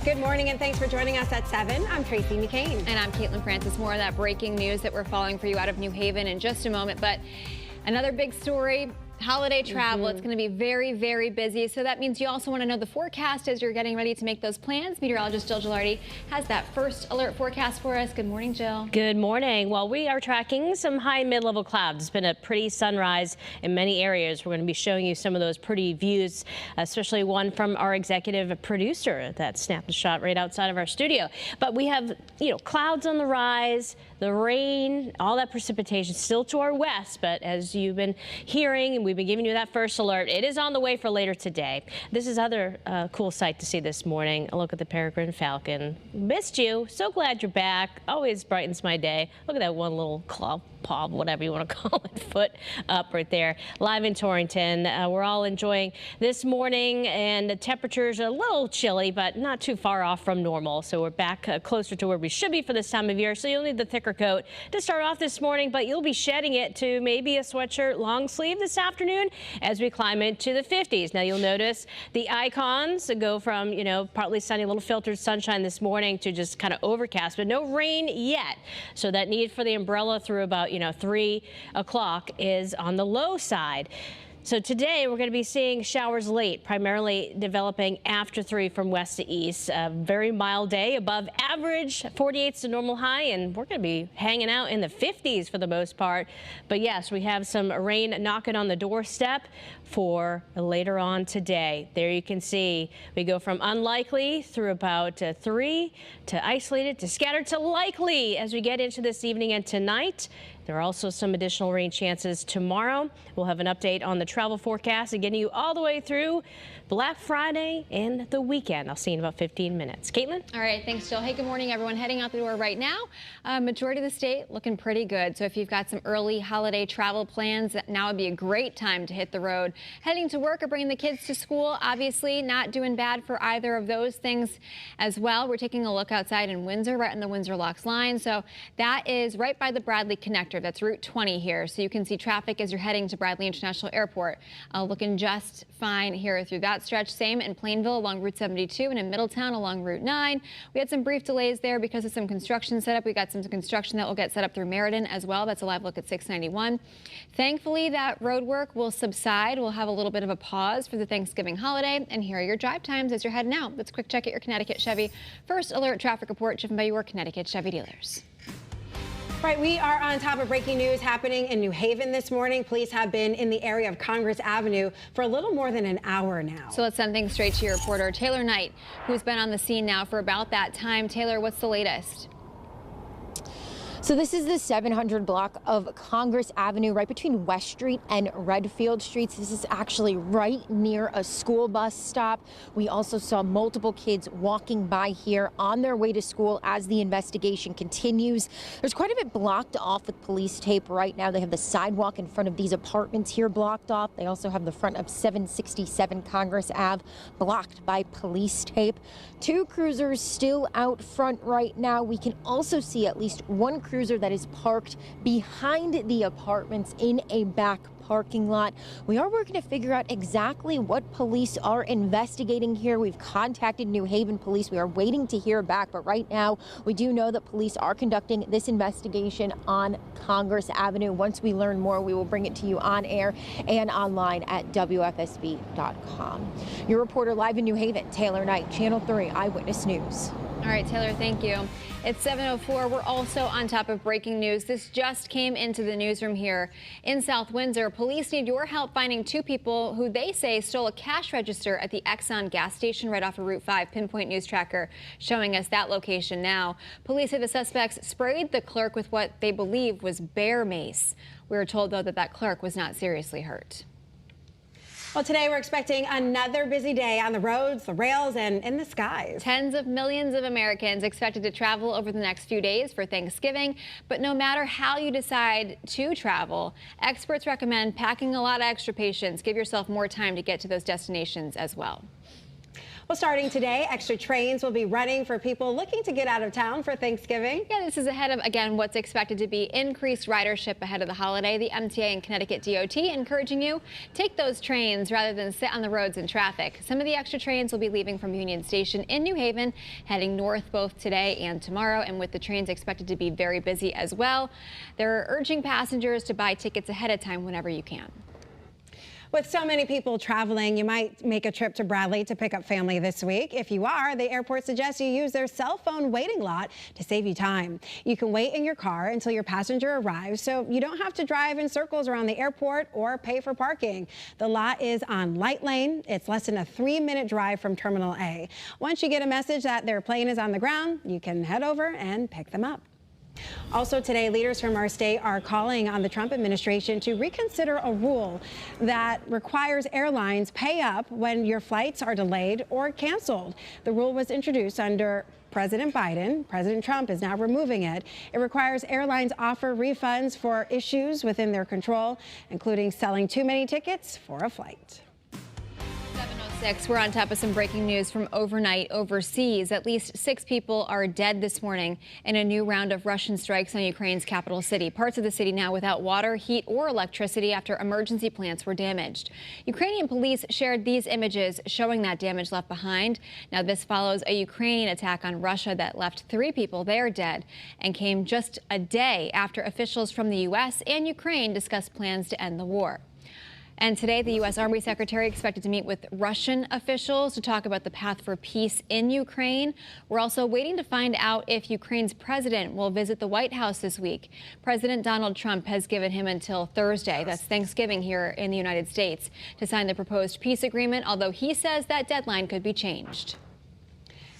Good morning and thanks for joining us at 7. I'm Tracey McCain. And I'm Caitlin Francis. More of that breaking news that we're following for you out of New Haven in just a moment. But another big story. Holiday travel. It's going to be very, very busy. So that means you also want to know the forecast as you're getting ready to make those plans. Meteorologist Jill Gilardi has that first alert forecast for us. Good morning, Jill. Good morning. Well, we are tracking some high and mid-level clouds. It's been a pretty sunrise in many areas. We're going to be showing you some of those pretty views, especially one from our executive producer that snapped a shot right outside of our studio. But we have, clouds on the rise, the rain, all that precipitation still to our west. But as you've been hearing, we've been giving you that first alert. It is on the way for later today. This is other cool sight to see this morning. A look at the peregrine falcon. Missed you. So glad you're back. Always brightens my day. Look at that one little claw, paw, whatever you want to call it, foot up right there. Live in Torrington. We're all enjoying this morning, and the temperatures are a little chilly, but not too far off from normal. So we're back closer to where we should be for this time of year. So you'll need the thicker coat to start off this morning, but you'll be shedding it to maybe a sweatshirt long sleeve this afternoon as we climb into the 50s. Now you'll notice the icons go from, partly sunny, a little filtered sunshine this morning to just kind of overcast, but no rain yet. So that need for the umbrella through about, 3 o'clock is on the low side. So today we're going to be seeing showers late, primarily developing after 3 from west to east. A very mild day, above average, 48's the normal high, and we're going to be hanging out in the 50s for the most part. But yes, we have some rain knocking on the doorstep for later on today. There you can see we go from unlikely through about 3 to isolated to scattered to likely as we get into this evening and tonight. There are also some additional rain chances tomorrow. We'll have an update on the travel forecast and getting you all the way through Black Friday and the weekend. I'll see you in about 15 minutes. Caitlin? All right, thanks, Jill. Hey, good morning, everyone. Heading out the door right now. Majority of the state looking pretty good. So if you've got some early holiday travel plans, now would be a great time to hit the road. Heading to work or bringing the kids to school, obviously not doing bad for either of those things as well. We're taking a look outside in Windsor, right in the Windsor Locks line. So that is right by the Bradley connector. That's Route 20 here. So you can see traffic as you're heading to Bradley International Airport. Looking just fine here through that stretch. Same in Plainville along Route 72 and in Middletown along Route 9. We had some brief delays there because of some construction setup. We got some construction that will get set up through Meriden as well. That's a live look at 691. Thankfully, that road work will subside. We'll have a little bit of a pause for the Thanksgiving holiday. And here are your drive times as you're heading out. Let's quick check at your Connecticut Chevy First Alert traffic report driven by your Connecticut Chevy dealers. Right, we are on top of breaking news happening in New Haven this morning. Police have been in the area of Congress Avenue for a little more than an hour now. So let's send things straight to your reporter, Taylor Knight, who's been on the scene now for about that time. Taylor, what's the latest? So this is the 700 block of Congress Avenue, right between West Street and Redfield Streets. This is actually right near a school bus stop. We also saw multiple kids walking by here on their way to school as the investigation continues. There's quite a bit blocked off with police tape right now. They have the sidewalk in front of these apartments here blocked off. They also have the front of 767 Congress Ave blocked by police tape. 2 cruisers still out front right now. We can also see at least one cruiser that is parked behind the apartments in a back parking lot. We are working to figure out exactly what police are investigating here. We've contacted New Haven police. We are waiting to hear back, but right now we do know that police are conducting this investigation on Congress Avenue. Once we learn more, we will bring it to you on air and online at WFSB.com. Your reporter live in New Haven, Taylor Knight, Channel 3 Eyewitness News. All right, Taylor, thank you. It's 7:04. We're also on top of breaking news. This just came into the newsroom here in South Windsor. Police need your help finding 2 people who they say stole a cash register at the Exxon gas station right off of Route 5. Pinpoint News Tracker showing us that location now. Police say the suspects sprayed the clerk with what they believe was bear mace. We were told, though, that that clerk was not seriously hurt. Well, today we're expecting another busy day on the roads, the rails, and in the skies. Tens of millions of Americans expected to travel over the next few days for Thanksgiving. But no matter how you decide to travel, experts recommend packing a lot of extra patience. Give yourself more time to get to those destinations as well. Well, starting today, extra trains will be running for people looking to get out of town for Thanksgiving. Yeah, this is ahead of, again, what's expected to be increased ridership ahead of the holiday. The MTA and Connecticut DOT encouraging you take those trains rather than sit on the roads in traffic. Some of the extra trains will be leaving from Union Station in New Haven, heading north both today and tomorrow. And with the trains expected to be very busy as well, they're urging passengers to buy tickets ahead of time whenever you can. With so many people traveling, you might make a trip to Bradley to pick up family this week. If you are, the airport suggests you use their cell phone waiting lot to save you time. You can wait in your car until your passenger arrives, so you don't have to drive in circles around the airport or pay for parking. The lot is on Light Lane. It's less than a 3-minute drive from Terminal A. Once you get a message that their plane is on the ground, you can head over and pick them up. Also today, leaders from our state are calling on the Trump administration to reconsider a rule that requires airlines pay up when your flights are delayed or canceled. The rule was introduced under President Biden. President Trump is now removing it. It requires airlines offer refunds for issues within their control, including selling too many tickets for a flight. We're on top of some breaking news from overnight overseas. At least 6 people are dead this morning in a new round of Russian strikes on Ukraine's capital city. Parts of the city now without water, heat, or electricity after emergency plants were damaged. Ukrainian police shared these images showing that damage left behind. Now, this follows a Ukrainian attack on Russia that left 3 people there dead and came just a day after officials from the U.S. and Ukraine discussed plans to end the war. And today, the U.S. Army Secretary expected to meet with Russian officials to talk about the path for peace in Ukraine. We're also waiting to find out if Ukraine's president will visit the White House this week. President Donald Trump has given him until Thursday, that's Thanksgiving here in the United States, to sign the proposed peace agreement, although he says that deadline could be changed.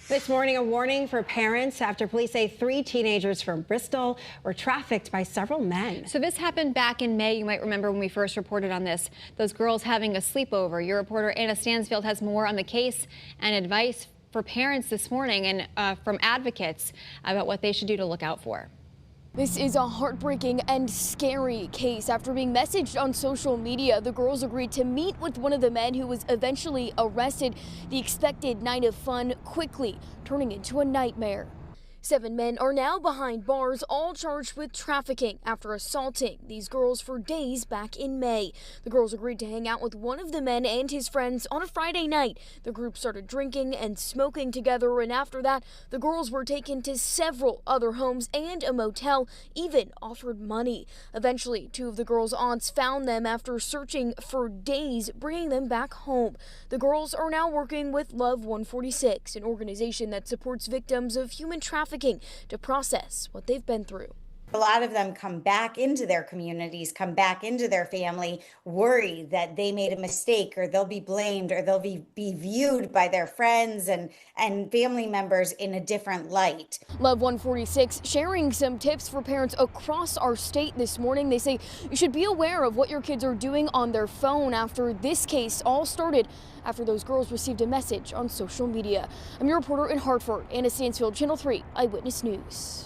This morning, a warning for parents after police say 3 teenagers from Bristol were trafficked by several men. So this happened back in May. You might remember when we first reported on this, those girls having a sleepover. Your reporter Anna Stansfield has more on the case and advice for parents this morning and from advocates about what they should do to look out for. This is a heartbreaking and scary case. After being messaged on social media, the girls agreed to meet with one of the men who was eventually arrested. The expected night of fun quickly turning into a nightmare. 7 men are now behind bars, all charged with trafficking after assaulting these girls for days back in May. The girls agreed to hang out with one of the men and his friends on a Friday night. The group started drinking and smoking together, and after that, the girls were taken to several other homes and a motel, even offered money. Eventually, 2 of the girls' aunts found them after searching for days, bringing them back home. The girls are now working with Love 146, an organization that supports victims of human trafficking, to process what they've been through. A lot of them come back into their communities, come back into their family, worried that they made a mistake or they'll be blamed or they'll be viewed by their friends and family members in a different light. Love 146 sharing some tips for parents across our state this morning. They say you should be aware of what your kids are doing on their phone after this case all started after those girls received a message on social media. I'm your reporter in Hartford, Anna Stansfield, Channel 3 Eyewitness News.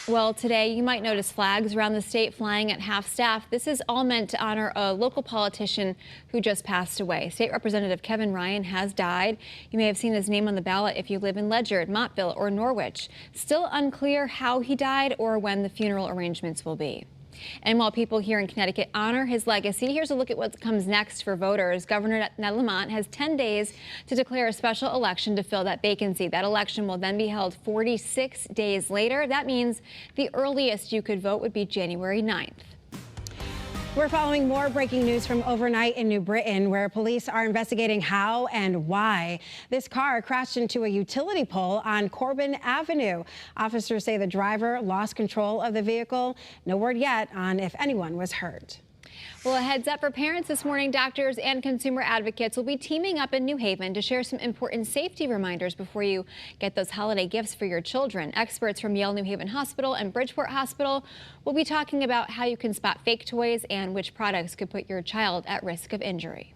Well, today you might notice flags around the state flying at half-staff. This is all meant to honor a local politician who just passed away. State Representative Kevin Ryan has died. You may have seen his name on the ballot if you live in Ledyard, Montville, or Norwich. Still unclear how he died or when the funeral arrangements will be. And while people here in Connecticut honor his legacy, here's a look at what comes next for voters. Governor Ned Lamont has 10 days to declare a special election to fill that vacancy. That election will then be held 46 days later. That means the earliest you could vote would be January 9th. We're following more breaking news from overnight in New Britain, where police are investigating how and why this car crashed into a utility pole on Corbin Avenue. Officers say the driver lost control of the vehicle. No word yet on if anyone was hurt. Well, a heads up for parents this morning. Doctors and consumer advocates will be teaming up in New Haven to share some important safety reminders before you get those holiday gifts for your children. Experts from Yale New Haven Hospital and Bridgeport Hospital will be talking about how you can spot fake toys and which products could put your child at risk of injury.